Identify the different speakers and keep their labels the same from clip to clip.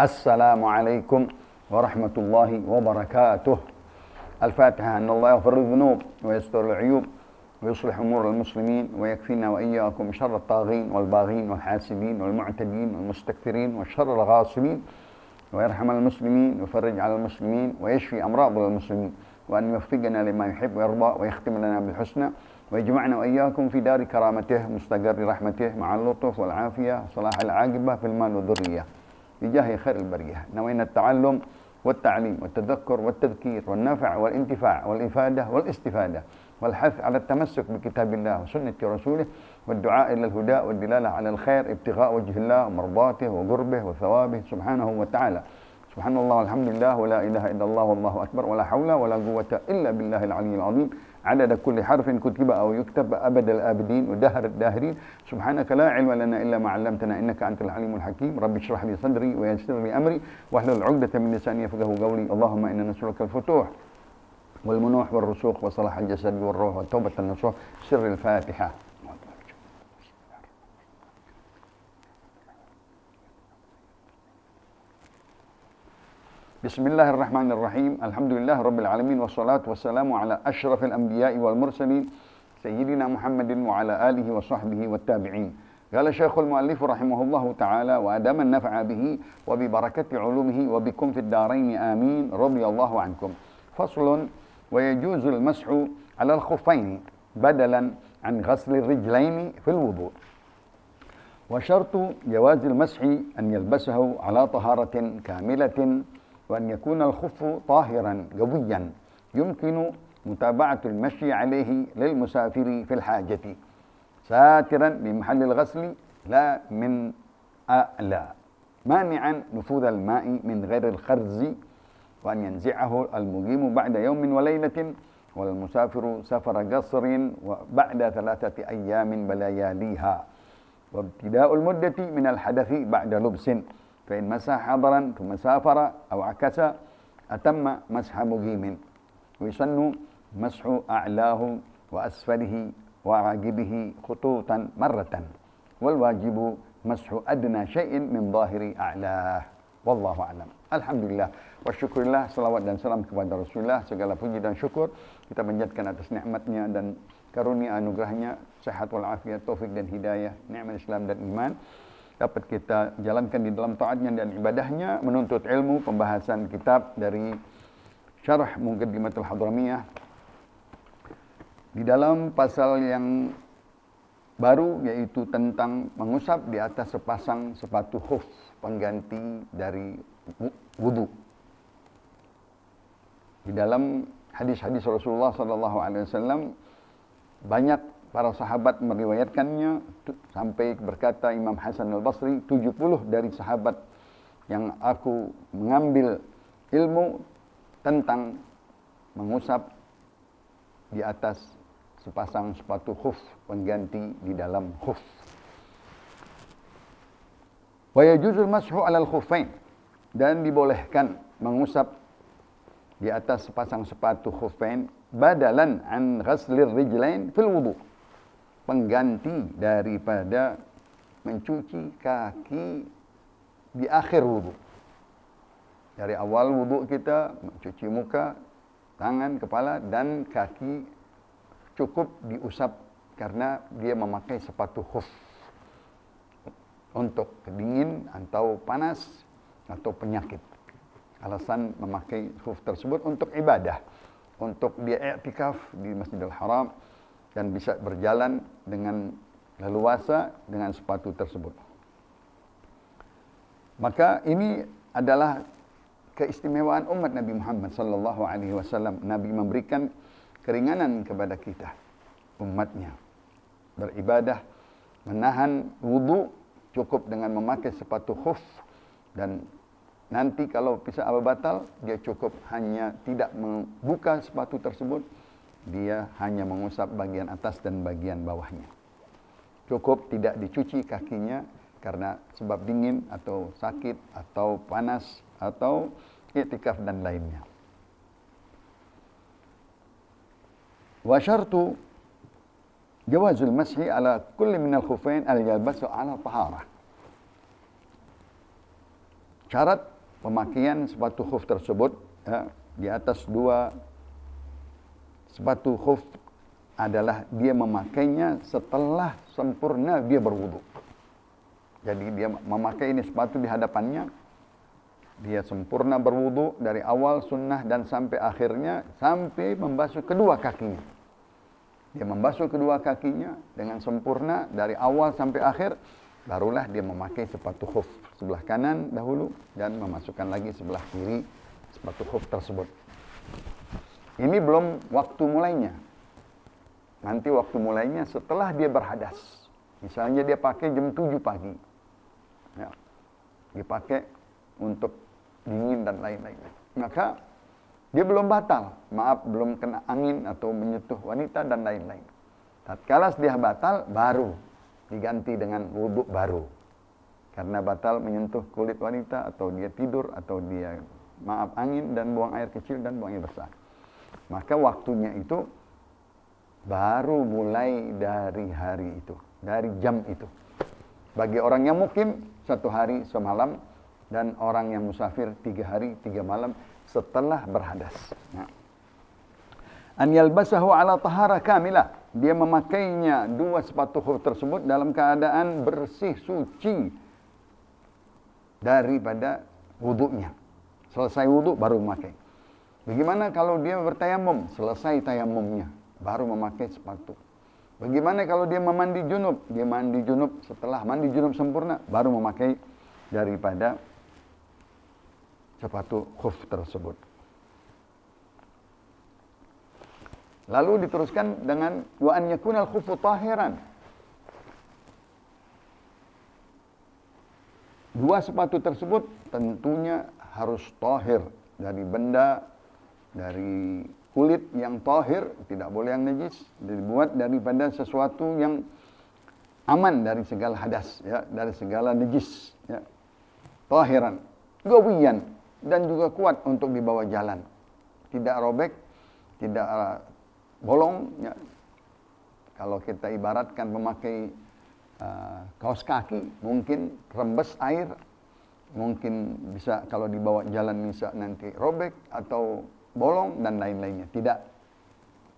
Speaker 1: Assalamualaikum warahmatullahi wabarakatuh. Al-Fatihah. Anna Allah yaghfiru dhunub wa yastur al-uyub wa yuslih umur al-muslimin wa yakfina wa iyyakum syarra at-taghin wal baghin wal hasidin wal mu'tadin wal mustakbirin wa syarra al-ghasibin wa yarhamul muslimin wa farij 'alal muslimin wa yashfi amradal muslimin wa an yuwaffiqana lima yuhibbu wa yarda wa yakhtim lana bil husna wa yajma'na wa iyyakum fi dari karamatihi mustaqarri rahmatihi ma'al lutuf wal afiyah salahal 'aqibah fil mal wa dhurriyyah بجاه خير البرية. نوينا التعلم والتعليم والتذكر والتذكير والنفع والانتفاع والإفادة والاستفادة والحث على التمسك بكتاب الله وسنة رسوله والدعاء إلى الهدى والدلالة على الخير ابتغاء وجه الله ومرضاته وقربه وثوابه سبحانه وتعالى. سبحان الله والحمد لله ولا إله إلا الله والله أكبر ولا حول ولا قوة إلا بالله العلي العظيم عدد كل حرف كتب أو يكتب أبد الآبدين ودهر الداهرين. سبحانك لا علم لنا إلا ما علمتنا إنك أنت العليم الحكيم. رب اشرح لي صدري ويسر لي أمري واحلل عقدة من لساني يفقهوا قولي. اللهم إنا نسألك الفتوح والمنوح والرسوخ وصلاح الجسد والروح والتوبة النصوح. سر الفاتحة. بسم الله الرحمن الرحيم. الحمد لله رب العالمين والصلاة والسلام على أشرف الأنبياء والمرسلين سيدنا محمد وعلى آله وصحبه والتابعين. قال الشيخ المؤلف رحمه الله تعالى وأدام النفع به وببركة علومه وبكم في الدارين آمين رضي الله عنكم. فصل. ويجوز المسح على الخفين بدلا عن غسل الرجلين في الوضوء. وشرط جواز المسح أن يلبسه على طهارة كاملة وأن يكون الخف طاهرا قويا يمكن متابعة المشي عليه للمسافر في الحاجة ساترا بمحل الغسل لا من أعلى مانعا نفوذ الماء من غير الخرز وأن ينزعه المقيم بعد يوم وليلة والمسافر سفر قصر وبعد 3 أيام ولياليها وابتداء المدة من الحدث بعد لبس فإن مسح حضرا ثم سافر أو عكس أتم مسح مقيم ويسن مسح أعلاه وأسفله وعاقبه خطوطا مرة والواجب مسح أدنى شيء من ظاهر أعلاه والله أعلم. Alhamdulillah wa syukurillah, salawat dan salam kepada Rasulullah. Segala puji dan syukur kita panjatkan atas nikmatnya dan karunia anugerahnya, sehat walafiat, taufik dan hidayah, nikmat Islam dan iman dapat kita jalankan di dalam taatnya dan ibadahnya, menuntut ilmu, pembahasan kitab dari Syarah Muqaddimatul Hadramiyah di dalam pasal yang baru, yaitu tentang mengusap di atas sepasang sepatu khuf pengganti dari wudu. Di dalam hadis-hadis Rasulullah SAW banyak para sahabat meriwayatkannya, sampai berkata Imam Hasan al-Basri, 70 dari sahabat yang aku mengambil ilmu tentang mengusap di atas sepasang sepatu khuf pengganti di dalam khuf. Wa yajuzul mashu 'alal khuffain, dan dibolehkan mengusap di atas sepasang sepatu khuffain badalan an ghaslir rijlain fil wudu, pengganti daripada mencuci kaki di akhir wudu. Dari awal wudu kita mencuci muka, tangan, kepala dan kaki cukup diusap karena dia memakai sepatu khuf untuk kedingin atau panas atau penyakit. Alasan memakai khuf tersebut untuk ibadah, untuk dia i'tikaf di Masjidil Haram dan bisa berjalan dengan leluasa dengan sepatu tersebut. Maka ini adalah keistimewaan umat Nabi Muhammad sallallahu alaihi wasallam. Nabi memberikan keringanan kepada kita, umatnya, beribadah, menahan wudu cukup dengan memakai sepatu khuf, dan nanti kalau bisa batal, dia cukup hanya tidak membuka sepatu tersebut, dia hanya mengusap bagian atas dan bagian bawahnya. Cukup tidak dicuci kakinya karena sebab dingin atau sakit atau panas atau i'tikaf dan lainnya. Wa syartu jawazul mashi ala kulli minal khuffain al-yalbasu ala taharah. Syarat pemakaian sepatu khuf tersebut, ya, di atas dua sepatu khuf adalah dia memakainya setelah sempurna dia berwudu. Jadi dia memakai ini sepatu di hadapannya, dia sempurna berwudu dari awal sunnah dan sampai akhirnya, sampai membasuh kedua kakinya. Dia membasuh kedua kakinya dengan sempurna dari awal sampai akhir, barulah dia memakai sepatu khuf sebelah kanan dahulu dan memasukkan lagi sebelah kiri sepatu khuf tersebut. Ini belum waktu mulainya. Nanti waktu mulainya setelah dia berhadas. Misalnya dia pakai jam 7 pagi. Ya, dipakai untuk dingin dan lain-lain. Maka dia belum batal. Maaf, belum kena angin atau menyentuh wanita dan lain-lain. Tatkala dia batal, baru diganti dengan wudhu baru. Karena batal menyentuh kulit wanita, atau dia tidur, atau dia maaf angin dan buang air kecil dan buang air besar. Maka waktunya itu baru mulai dari hari itu, dari jam itu. Bagi orang yang mukim 1 hari semalam, dan orang yang musafir 3 hari 3 malam setelah berhadas. Nah. An yalbasahu ala tahara kamilah. Dia memakainya dua sepatu khuf tersebut dalam keadaan bersih suci daripada wudunya. Selesai wudu baru memakai. Bagaimana kalau dia bertayamum? Selesai tayamumnya baru memakai sepatu. Bagaimana kalau dia memandi junub? Dia mandi junub, setelah mandi junub sempurna baru memakai daripada sepatu khuf tersebut. Lalu diteruskan dengan wa an yakunal khufu tahiran. Dua sepatu tersebut tentunya harus tahir dari benda, dari kulit yang tahir, tidak boleh yang najis, dibuat daripada sesuatu yang aman dari segala hadas, ya, dari segala najis, ya. Tahiran, gawiyan, dan juga kuat untuk dibawa jalan. Tidak robek, tidak bolong, ya. Kalau kita ibaratkan memakai kaos kaki, mungkin rembes air, mungkin bisa kalau dibawa jalan bisa nanti robek atau bolong dan lain-lainnya. Tidak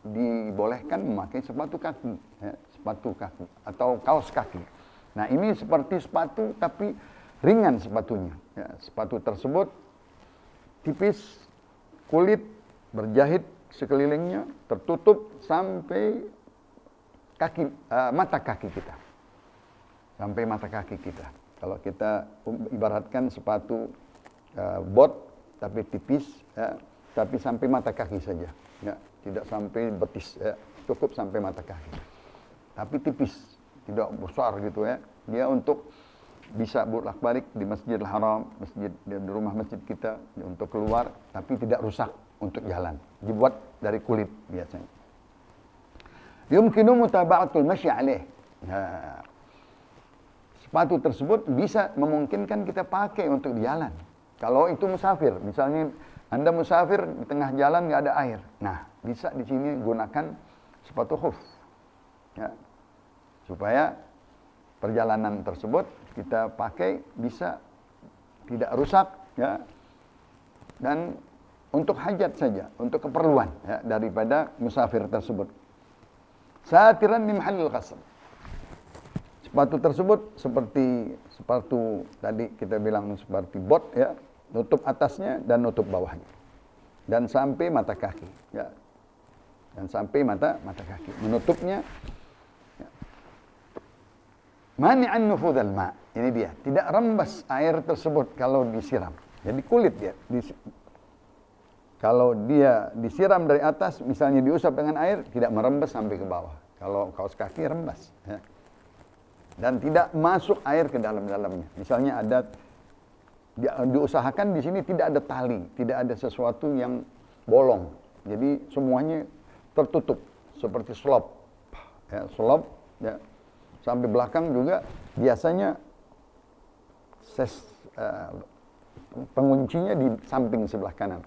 Speaker 1: dibolehkan memakai sepatu kaki, ya, sepatu kaki atau kaos kaki. Nah, ini seperti sepatu tapi ringan sepatunya. Ya, sepatu tersebut tipis, kulit, berjahit sekelilingnya, tertutup sampai kaki, mata kaki kita. Sampai mata kaki kita. Kalau kita ibaratkan sepatu bot tapi tipis, ya, tapi sampai mata kaki saja, ya, tidak sampai betis, ya, cukup sampai mata kaki. Tapi tipis, tidak besar gitu, ya. Dia untuk bisa bolak-balik di Masjidil Haram, masjid di rumah masjid kita, untuk keluar, tapi tidak rusak untuk jalan. Dibuat dari kulit biasanya. Yumkinu mutaba'atul masyi alaih. Nah, sepatu tersebut bisa memungkinkan kita pakai untuk jalan. Kalau itu musafir, misalnya Anda musafir di tengah jalan nggak ada air, nah bisa di sini gunakan sepatu khuf, ya, supaya perjalanan tersebut kita pakai bisa tidak rusak, ya, dan untuk hajat saja, untuk keperluan, ya, daripada musafir tersebut. Satiran li mahallil qasr. Sepatu tersebut seperti sepatu tadi kita bilang seperti bot, ya, nutup atasnya dan nutup bawahnya, dan sampai mata kaki, ya, dan sampai mata kaki, menutupnya, ya. Mani'an nufudhal ma', ini dia, tidak rembes air tersebut kalau disiram. Jadi kulit dia, kalau dia disiram dari atas, misalnya diusap dengan air, tidak merembes sampai ke bawah. Kalau kaos kaki rembes, ya. Dan tidak masuk air ke dalam-dalamnya. Misalnya ada diusahakan di sini tidak ada tali, tidak ada sesuatu yang bolong. Jadi semuanya tertutup seperti slop, ya, slop, ya. Sampai belakang juga biasanya penguncinya di samping sebelah kanan,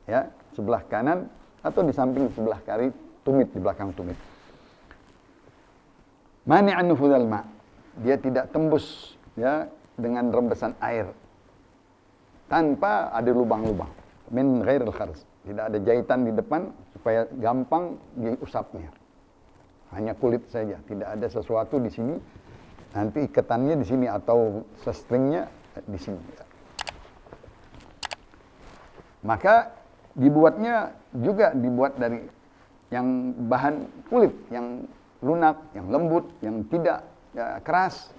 Speaker 1: ya, sebelah kanan atau di samping sebelah kiri, tumit, di belakang tumit. Mani'an nufudhal ma', dia tidak tembus, ya, dengan rembesan air. tanpa ada lubang-lubang. Min ghairil kharz. Tidak ada jahitan di depan supaya gampang diusapnya. Hanya kulit saja, tidak ada sesuatu di sini. Nanti ikatannya di sini atau stringnya di sini. Maka dibuatnya juga dibuat dari yang bahan kulit yang lunak, yang lembut, yang tidak keras.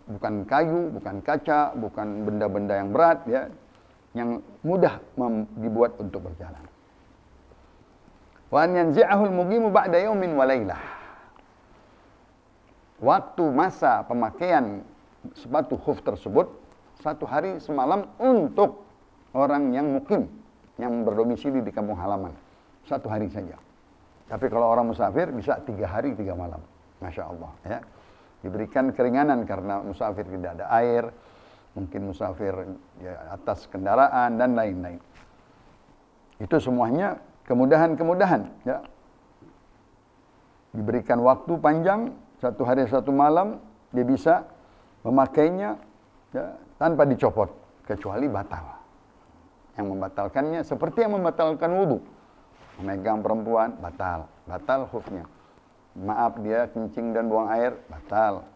Speaker 1: Bukan kayu, bukan kaca, bukan benda-benda yang berat, ya, yang mudah dibuat untuk berjalan. Wa an yanzi'ahu al-muqimu ba'da yawmin wa lailah. Waktu masa pemakaian sepatu khuf tersebut 1 hari semalam untuk orang yang mukim, yang berdomisili di kampung halaman. 1 hari saja. Tapi kalau orang musafir bisa 3 hari 3 malam. Masya Allah, ya. Diberikan keringanan karena musafir tidak ada air, mungkin musafir ya, atas kendaraan dan lain-lain. Itu semuanya kemudahan-kemudahan, ya. Diberikan waktu panjang, 1 hari 1 malam, dia bisa memakainya, ya, tanpa dicopot, kecuali batal. Yang membatalkannya seperti yang membatalkan wudu. Memegang perempuan, batal khufnya. Maaf, dia kencing dan buang air, batal.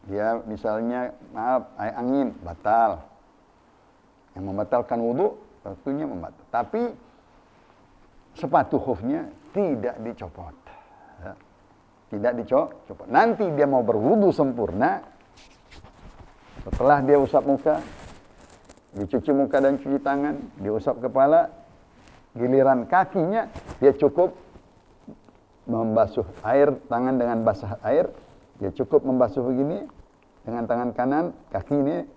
Speaker 1: Dia misalnya, maaf, air angin, batal. Yang membatalkan wudu, tentunya membatal. Tapi sepatu khufnya tidak dicopot. Ya. Tidak dicopot. Nanti dia mau berwudu sempurna, setelah dia usap muka, dicuci muka dan cuci tangan, diusap kepala, giliran kakinya, dia cukup membasuh air, tangan dengan basah air, dia cukup membasuh begini, dengan tangan kanan, kaki ini,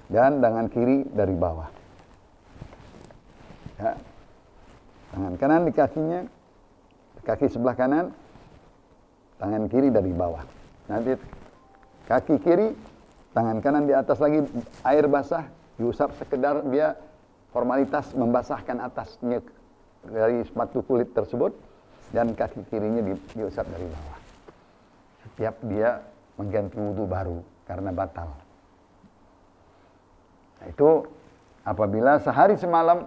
Speaker 1: dan tangan kiri dari bawah. Ya. Tangan kanan di kakinya, kaki sebelah kanan, tangan kiri dari bawah. Nanti kaki kiri, tangan kanan di atas lagi, air basah, diusap sekedar dia formalitas membasahkan atasnya dari sepatu kulit tersebut, dan kaki kirinya diusap dari bawah. Setiap dia mengganti wudu baru karena batal. Nah, itu apabila sehari semalam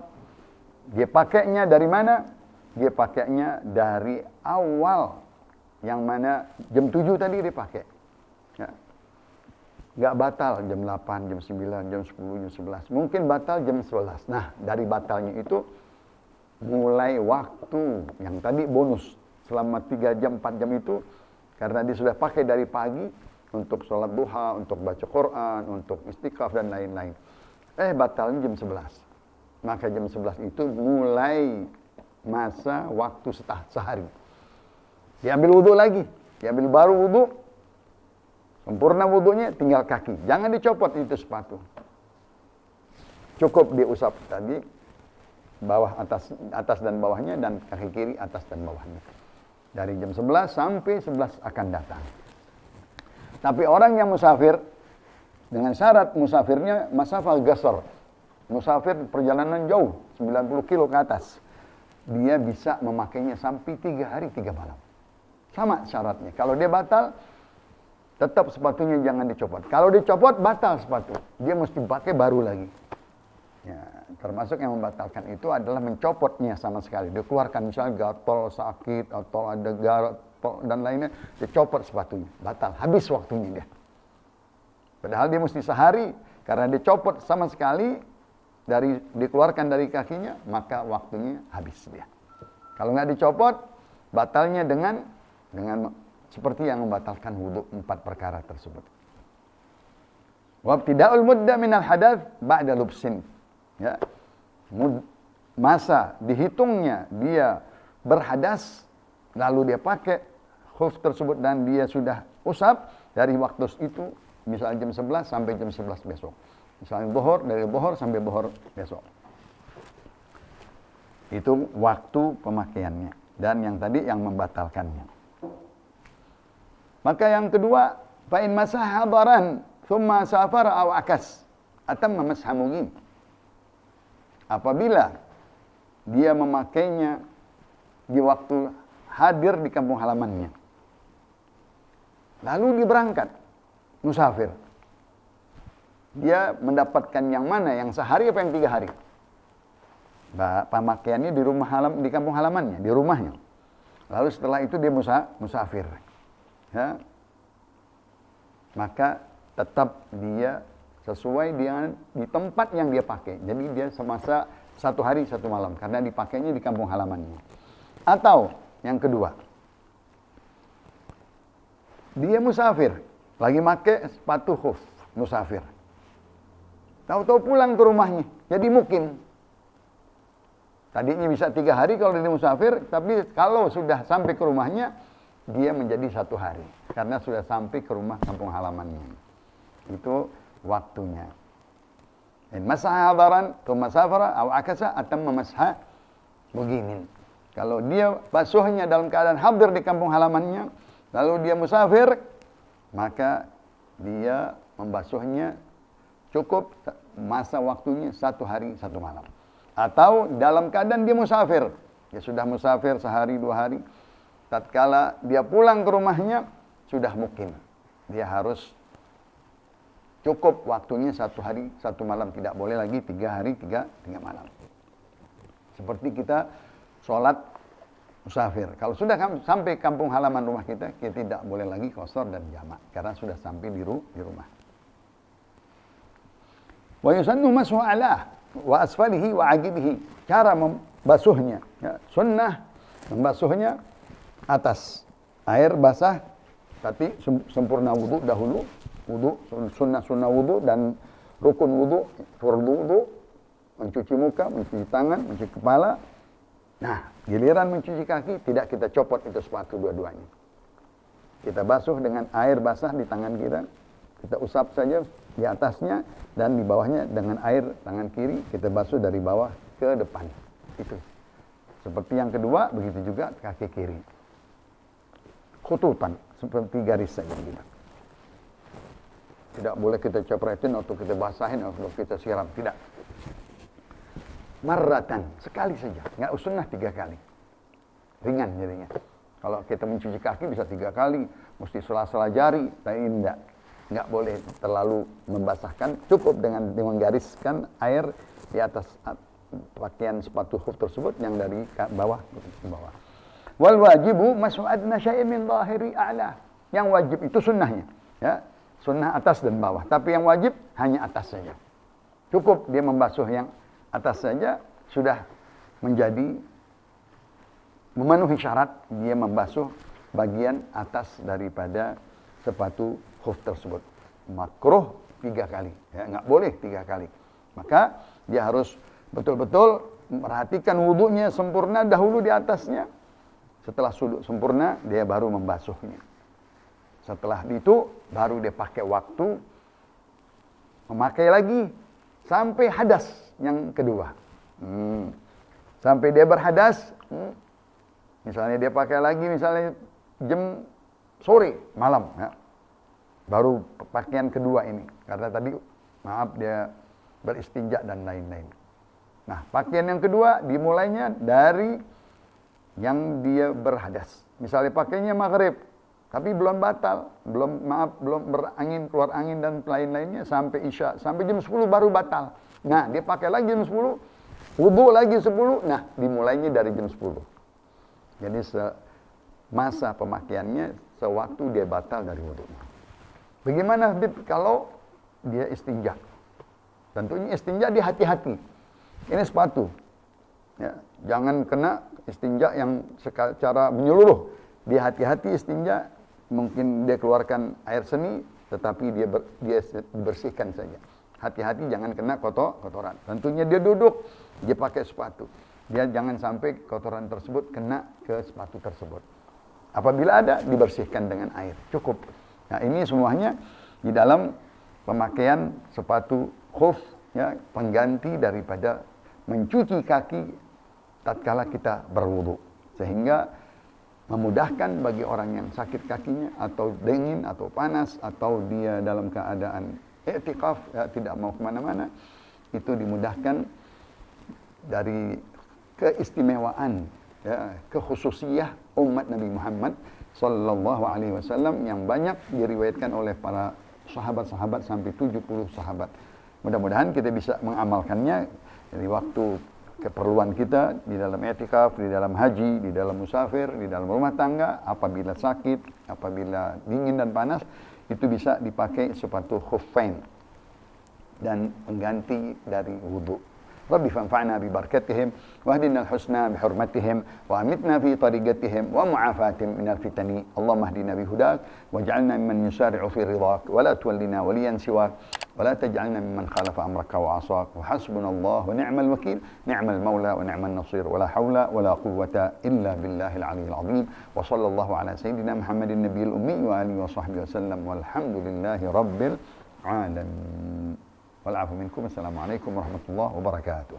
Speaker 1: dia pakainya dari mana? Dia pakainya dari awal, yang mana jam 7 tadi dia pakai. Ya. Nggak batal jam 8, jam 9, jam 10, jam 11. Mungkin batal jam 11. Nah, dari batalnya itu mulai waktu yang tadi bonus selama 3 jam, 4 jam itu, karena dia sudah pakai dari pagi untuk sholat duha, untuk baca Quran, untuk istiqaf dan lain-lain. Batalnya jam 11. Maka jam 11 itu mulai masa waktu sehari. Diambil wudhu lagi, diambil baru wudhu, sempurna wudhunya, tinggal kaki. Jangan dicopot itu sepatu. Cukup diusap tadi, bawah atas dan bawahnya, dan kaki kiri atas dan bawahnya. Dari jam 11 sampai 11 akan datang. Tapi orang yang musafir, dengan syarat musafirnya masafah qasar, musafir perjalanan jauh 90 kilo ke atas, dia bisa memakainya sampai 3 hari 3 malam. Sama syaratnya. Kalau dia batal, tetap sepatunya jangan dicopot. Kalau dicopot, batal sepatu. Dia mesti pakai baru lagi. Ya, termasuk yang membatalkan itu adalah mencopotnya sama sekali. Dia keluarkan misalnya gatal, sakit, atau ada gatal dan lainnya, dia copot sepatunya. Batal, habis waktunya dia. Padahal dia mesti sehari, karena dia copot sama sekali, dikeluarkan dari kakinya, maka waktunya habis dia. Kalau nggak dicopot, batalnya dengan seperti yang membatalkan wudu 4 perkara tersebut. Wabtida'ul mudda minal hadath ba'da lubsin. Ya, masa dihitungnya dia berhadas, lalu dia pakai khuf tersebut dan dia sudah usap dari waktu itu, misalnya jam 11 sampai jam 11 besok. Misalnya zuhur, dari zuhur sampai zuhur besok. Itu waktu pemakaiannya. Dan yang tadi yang membatalkannya. Maka yang kedua, fa in masaha hadaran thumma safara aw akas, atamma masha muqim. Apabila dia memakainya di waktu hadir di kampung halamannya, lalu dia berangkat musafir, dia mendapatkan yang mana, yang sehari apa yang 3 hari? Pemakaiannya di kampung halamannya, di rumahnya. Lalu setelah itu dia musafir. Ya. Maka tetap dia sesuai dengan di tempat yang dia pakai. Jadi dia semasa 1 hari 1 malam karena dipakainya di kampung halamannya. Atau yang kedua, dia musafir, lagi pakai sepatu khuf, musafir. Tahu-tahu pulang ke rumahnya, jadi mukim. Tadinya bisa 3 hari kalau dia musafir, tapi kalau sudah sampai ke rumahnya, dia menjadi 1 hari. Karena sudah sampai ke rumah kampung halamannya. Itu waktunya. In masaha hadaran, thumma safara, aw akasa, atamma masha begini. Kalau dia basuhnya dalam keadaan hadir di kampung halamannya, lalu dia musafir, maka dia membasuhnya cukup masa waktunya 1 hari 1 malam. Atau dalam keadaan dia musafir, dia sudah musafir sehari 2 hari, tatkala dia pulang ke rumahnya sudah mukim, dia harus cukup waktunya 1 hari 1 malam, tidak boleh lagi 3 hari 3 malam. Seperti kita sholat musafir, kalau sudah sampai kampung halaman rumah kita tidak boleh lagi qasar dan jamak karena sudah sampai di rumah. Wa yusannu mashu ala wa asfalihi wa aqibihi. Cara membasuhnya, ya, sunnah membasuhnya atas air basah, tapi sempurna wudu dahulu, wudu sunnah wudu dan rukun wudu, fardu wudu, mencuci muka, mencuci tangan, mencuci kepala. Nah, giliran mencuci kaki tidak kita copot itu sepatu dua-duanya. Kita basuh dengan air basah di tangan kita usap saja di atasnya dan di bawahnya dengan air tangan kiri kita basuh dari bawah ke depan. Itu. Seperti yang kedua, begitu juga kaki kiri. Khututan, seperti garis saja gitu. Tidak boleh kita copretin atau kita basahin atau kita siram, tidak. Marratan, sekali saja, nggak sunnah 3 kali. Ringan jadinya. Kalau kita mencuci kaki bisa 3 kali, mesti sela-sela jari, tapi nggak boleh terlalu membasahkan, cukup dengan menggariskan air di atas pakaian sepatu khuf tersebut yang dari bawah ke bawah. Wal wajibu mas'u adna syai'in min dhahiri a'la. Yang wajib itu sunnahnya, ya. Sunnah atas dan bawah, tapi yang wajib hanya atas saja. Cukup dia membasuh yang atas saja sudah menjadi memenuhi syarat dia membasuh bagian atas daripada sepatu khuf tersebut. Makruh 3 kali, ya, nggak boleh 3 kali. Maka dia harus betul-betul memperhatikan wudunya sempurna dahulu di atasnya. Setelah sempurna dia baru membasuhnya. Setelah itu baru dia pakai waktu memakai lagi sampai hadas yang kedua. Sampai dia berhadas, misalnya dia pakai lagi misalnya jam sore, malam, ya. Baru pakaian kedua ini. Karena tadi, maaf, dia beristinja dan lain-lain. Nah, pakaian yang kedua dimulainya dari yang dia berhadas. Misalnya pakainya maghrib, tapi belum batal, belum berangin, keluar angin dan lain-lainnya sampai isya, sampai jam 10 baru batal. Nah, dia pakai lagi jam 10, wudu lagi 10, nah dimulainya dari jam 10. Jadi masa pemakaiannya sewaktu dia batal dari wudunya. Bagaimana Habib kalau dia istinja? Tentunya istinja dia hati-hati. Ini sepatu. Ya, jangan kena istinja yang secara menyeluruh. Dia hati-hati istinja, mungkin dia keluarkan air seni, tetapi dia bersihkan saja. Hati-hati jangan kena kotoran. Tentunya dia duduk, dia pakai sepatu. Dia jangan sampai kotoran tersebut kena ke sepatu tersebut. Apabila ada, dibersihkan dengan air. Cukup. Nah, ini semuanya di dalam pemakaian sepatu khuf, ya, pengganti daripada mencuci kaki tatkala kita berwudu, sehingga memudahkan bagi orang yang sakit kakinya atau dingin atau panas atau dia dalam keadaan i'tikaf, ya, tidak mau kemana-mana, itu dimudahkan dari keistimewaan, ya, kekhususiyah umat Nabi Muhammad sallallahu alaihi wasallam yang banyak diriwayatkan oleh para sahabat-sahabat sampai 70 sahabat. Mudah-mudahan kita bisa mengamalkannya dari waktu keperluan kita di dalam i'tikaf, di dalam haji, di dalam musafir, di dalam rumah tangga, apabila sakit, apabila dingin dan panas, itu bisa dipakai sepatu khuffain dan pengganti dari wudu. Rabbi fanfa'na bi barakatihim wa hdina al-husna bi hurmatihim wa amitna fi tariqatihim wa mu'afatihim minal fitani. Allahumma hdina bi hudak waj'alna mimman yusari'u fi ridak wa la tuwallina waliyan siwak wa la taj'alna mimman khalafa amraka wa asak wa hasbunallahu wa ni'mal wakil ni'mal maula wa ni'mal nasir wa la hawla wa la quwwata illa billahil aliyyil azim wa sallallahu ala sayyidina Muhammadin nabiyil ummi wa alihi wa sahbihi wa sallam walhamdulillahi rabbil alamin. والعفو منكم. السلام عليكم ورحمة الله وبركاته.